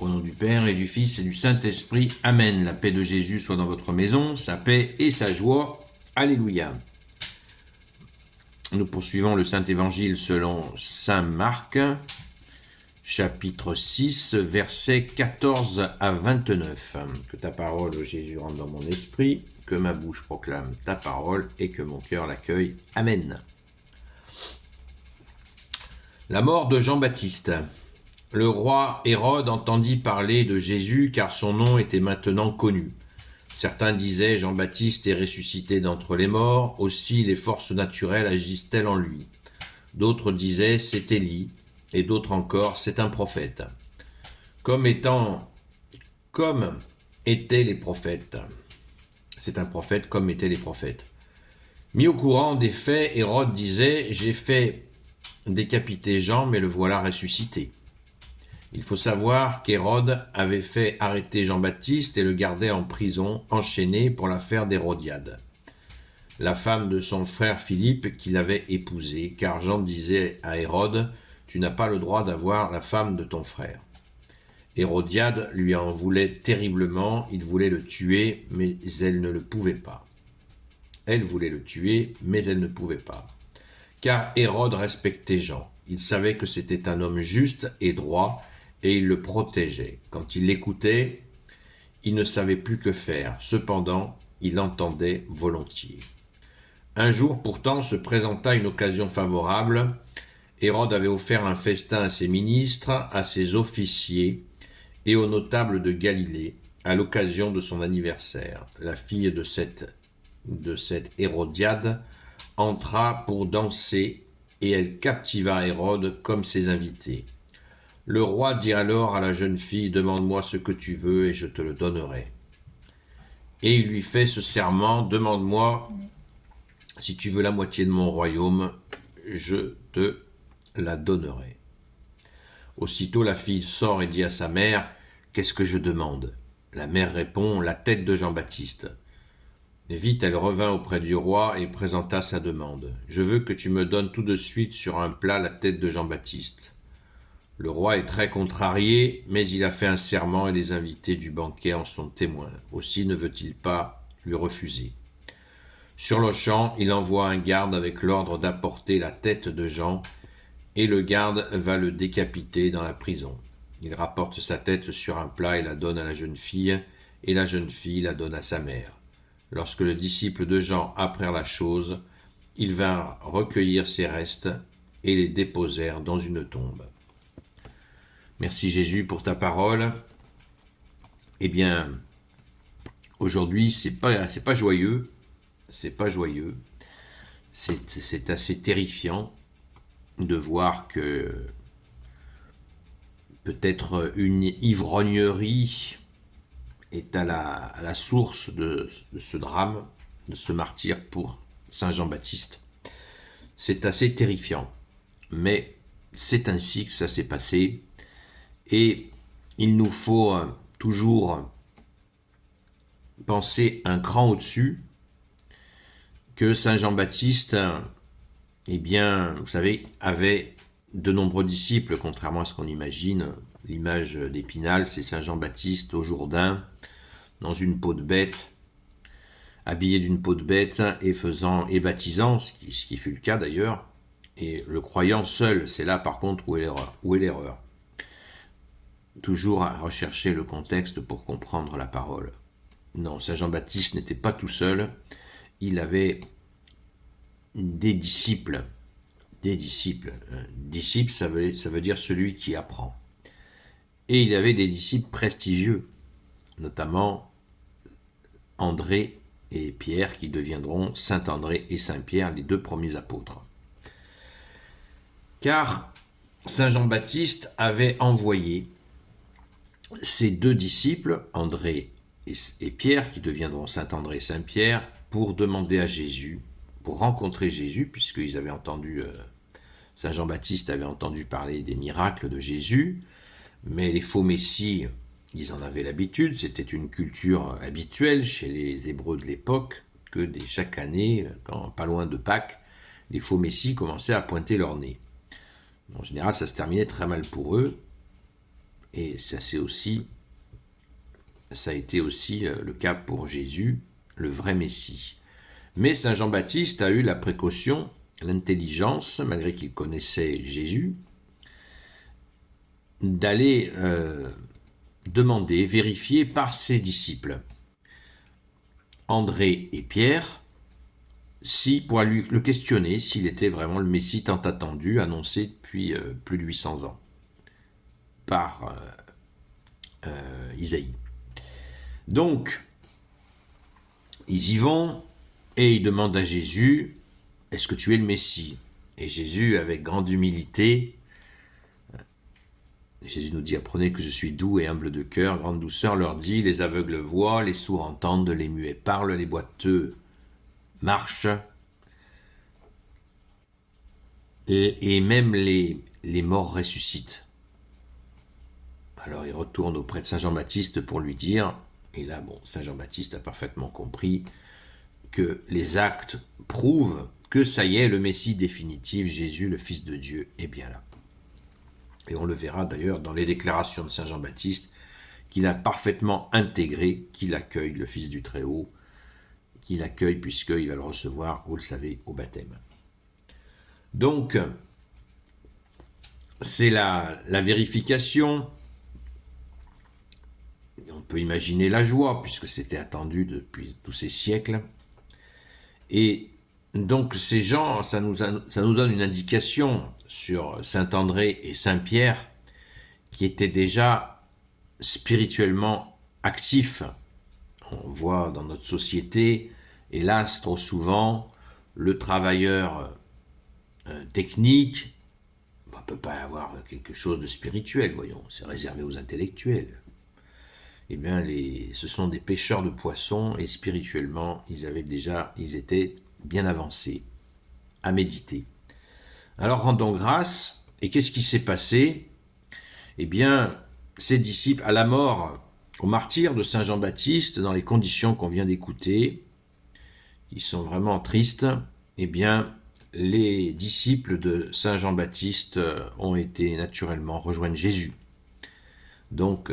Au nom du Père et du Fils et du Saint-Esprit. Amen. La paix de Jésus soit dans votre maison, sa paix et sa joie. Alléluia. Nous poursuivons le Saint-Évangile selon Saint Marc, chapitre 6, versets 14 à 29. Que ta parole, Jésus, rentre dans mon esprit, que ma bouche proclame ta parole et que mon cœur l'accueille. Amen. La mort de Jean-Baptiste. Le roi Hérode entendit parler de Jésus car son nom était maintenant connu. Certains disaient Jean-Baptiste est ressuscité d'entre les morts, aussi les forces naturelles agissent-elles en lui. D'autres disaient c'est Élie, et d'autres encore c'est un prophète. Comme étaient les prophètes. C'est un prophète comme étaient les prophètes. Mis au courant des faits, Hérode disait j'ai fait décapiter Jean, mais le voilà ressuscité. Il faut savoir qu'Hérode avait fait arrêter Jean-Baptiste et le gardait en prison, enchaîné pour l'affaire d'Hérodiade, la femme de son frère Philippe qu'il avait épousée, car Jean disait à Hérode « Tu n'as pas le droit d'avoir la femme de ton frère ». Hérodiade lui en voulait terriblement, il voulait le tuer, mais elle ne le pouvait pas. Elle voulait le tuer, mais elle ne pouvait pas. Car Hérode respectait Jean. Il savait que c'était un homme juste et droit, et il le protégeait. Quand il l'écoutait, il ne savait plus que faire. Cependant, il entendait volontiers. Un jour, pourtant, se présenta une occasion favorable. Hérode avait offert un festin à ses ministres, à ses officiers et aux notables de Galilée, à l'occasion de son anniversaire. La fille de cette Hérodiade entra pour danser, et elle captiva Hérode comme ses invités. Le roi dit alors à la jeune fille, « Demande-moi ce que tu veux et je te le donnerai. » Et il lui fait ce serment, « Demande-moi si tu veux la moitié de mon royaume, je te la donnerai. » Aussitôt la fille sort et dit à sa mère, « Qu'est-ce que je demande ?» La mère répond, « La tête de Jean-Baptiste. » Vite elle revint auprès du roi et présenta sa demande. « Je veux que tu me donnes tout de suite sur un plat la tête de Jean-Baptiste. » Le roi est très contrarié, mais il a fait un serment et les invités du banquet en sont témoins. Aussi ne veut-il pas lui refuser. Sur-le-champ, il envoie un garde avec l'ordre d'apporter la tête de Jean, et le garde va le décapiter dans la prison. Il rapporte sa tête sur un plat et la donne à la jeune fille, et la jeune fille la donne à sa mère. Lorsque le disciple de Jean apprirent la chose, ils vinrent recueillir ses restes et les déposèrent dans une tombe. Merci Jésus pour ta parole. Eh bien, aujourd'hui, c'est pas joyeux. C'est pas joyeux. C'est assez terrifiant de voir que peut-être une ivrognerie est à la source de ce drame, de ce martyre pour Saint Jean-Baptiste. C'est assez terrifiant. Mais c'est ainsi que ça s'est passé. Et il nous faut toujours penser un cran au-dessus que Saint Jean-Baptiste, eh bien, vous savez, avait de nombreux disciples, contrairement à ce qu'on imagine. L'image d'Épinal, c'est Saint Jean-Baptiste au Jourdain, dans une peau de bête, habillé d'une peau de bête et baptisant, ce qui fut le cas d'ailleurs, et le croyant seul, c'est là par contre où est l'erreur. Toujours à rechercher le contexte pour comprendre la parole. Non, Saint Jean-Baptiste n'était pas tout seul, il avait des disciples. Des disciples. Disciple, ça veut dire celui qui apprend. Et il avait des disciples prestigieux, notamment André et Pierre, qui deviendront Saint André et Saint Pierre, les deux premiers apôtres. Car Saint Jean-Baptiste avait envoyé ces deux disciples, André et Pierre, qui deviendront Saint André et Saint Pierre, pour demander à Jésus, pour rencontrer Jésus, puisqu'ils avaient entendu, Saint Jean-Baptiste avait entendu parler des miracles de Jésus, mais les faux messies, ils en avaient l'habitude, c'était une culture habituelle chez les Hébreux de l'époque, que chaque année, pas loin de Pâques, les faux messies commençaient à pointer leur nez. En général, ça se terminait très mal pour eux, Et ça a été aussi le cas pour Jésus, le vrai Messie. Mais Saint Jean-Baptiste a eu la précaution, l'intelligence, malgré qu'il connaissait Jésus, d'aller demander, vérifier par ses disciples, André et Pierre, pour le questionner s'il était vraiment le Messie tant attendu, annoncé depuis plus de 800 ans par Isaïe. Donc, ils y vont et ils demandent à Jésus, est-ce que tu es le Messie? Et Jésus, avec grande humilité, Jésus nous dit, apprenez que je suis doux et humble de cœur, grande douceur, leur dit, les aveugles voient, les sourds entendent, les muets parlent, les boiteux marchent, et même les morts ressuscitent. Alors il retourne auprès de Saint Jean-Baptiste pour lui dire, et là, Saint Jean-Baptiste a parfaitement compris que les actes prouvent que ça y est, le Messie définitif, Jésus, le Fils de Dieu, est bien là. Et on le verra d'ailleurs dans les déclarations de Saint Jean-Baptiste, qu'il a parfaitement intégré, qu'il accueille le Fils du Très-Haut, qu'il accueille puisqu'il va le recevoir, vous le savez, au baptême. Donc, c'est la vérification. On peut imaginer la joie, puisque c'était attendu depuis tous ces siècles. Et donc ces gens, ça nous donne une indication sur Saint André et Saint Pierre, qui étaient déjà spirituellement actifs. On voit dans notre société, hélas, trop souvent, le travailleur technique ne peut pas avoir quelque chose de spirituel, voyons, c'est réservé aux intellectuels. Eh bien, ce sont des pêcheurs de poissons, et spirituellement, ils étaient bien avancés à méditer. Alors, rendons grâce, et qu'est-ce qui s'est passé? Eh bien, ces disciples, à la mort, au martyre de Saint Jean-Baptiste, dans les conditions qu'on vient d'écouter, qui sont vraiment tristes, eh bien, les disciples de Saint Jean-Baptiste ont été naturellement rejoindre Jésus. Donc,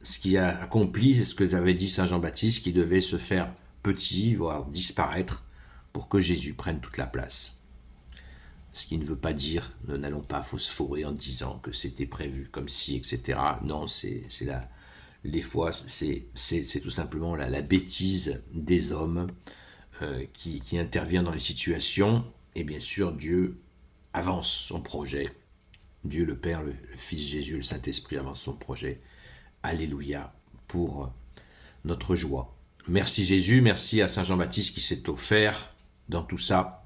ce qui a accompli, c'est ce que avait dit Saint Jean-Baptiste, qui devait se faire petit, voire disparaître, pour que Jésus prenne toute la place. Ce qui ne veut pas dire, n'allons pas phosphorer en disant que c'était prévu comme si, etc. Non, des fois, c'est tout simplement la bêtise des hommes qui intervient dans les situations, et bien sûr, Dieu avance son projet. Dieu le Père, le Fils Jésus, le Saint-Esprit avance son projet. Alléluia, pour notre joie. Merci Jésus, merci à Saint Jean-Baptiste qui s'est offert dans tout ça.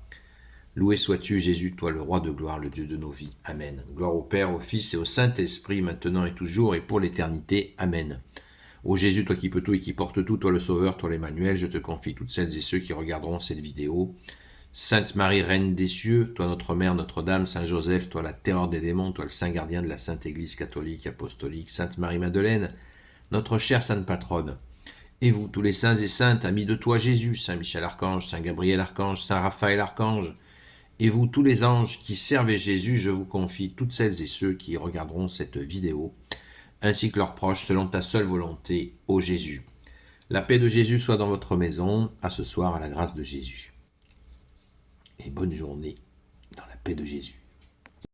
Loué sois-tu Jésus, toi le roi de gloire, le Dieu de nos vies. Amen. Gloire au Père, au Fils et au Saint-Esprit, maintenant et toujours et pour l'éternité. Amen. Ô Jésus, toi qui peux tout et qui portes tout, toi le Sauveur, toi l'Emmanuel, je te confie toutes celles et ceux qui regarderont cette vidéo. Sainte Marie, Reine des cieux, toi notre Mère, Notre-Dame, Saint Joseph, toi la terreur des démons, toi le Saint gardien de la Sainte Église catholique, apostolique, Sainte Marie-Madeleine, notre chère Sainte Patronne. Et vous, tous les saints et saintes, amis de toi Jésus, Saint Michel Archange, Saint Gabriel Archange, Saint Raphaël Archange, et vous, tous les anges qui servez Jésus, je vous confie toutes celles et ceux qui regarderont cette vidéo, ainsi que leurs proches, selon ta seule volonté, ô Jésus. La paix de Jésus soit dans votre maison, à ce soir, à la grâce de Jésus. Et bonne journée dans la paix de Jésus.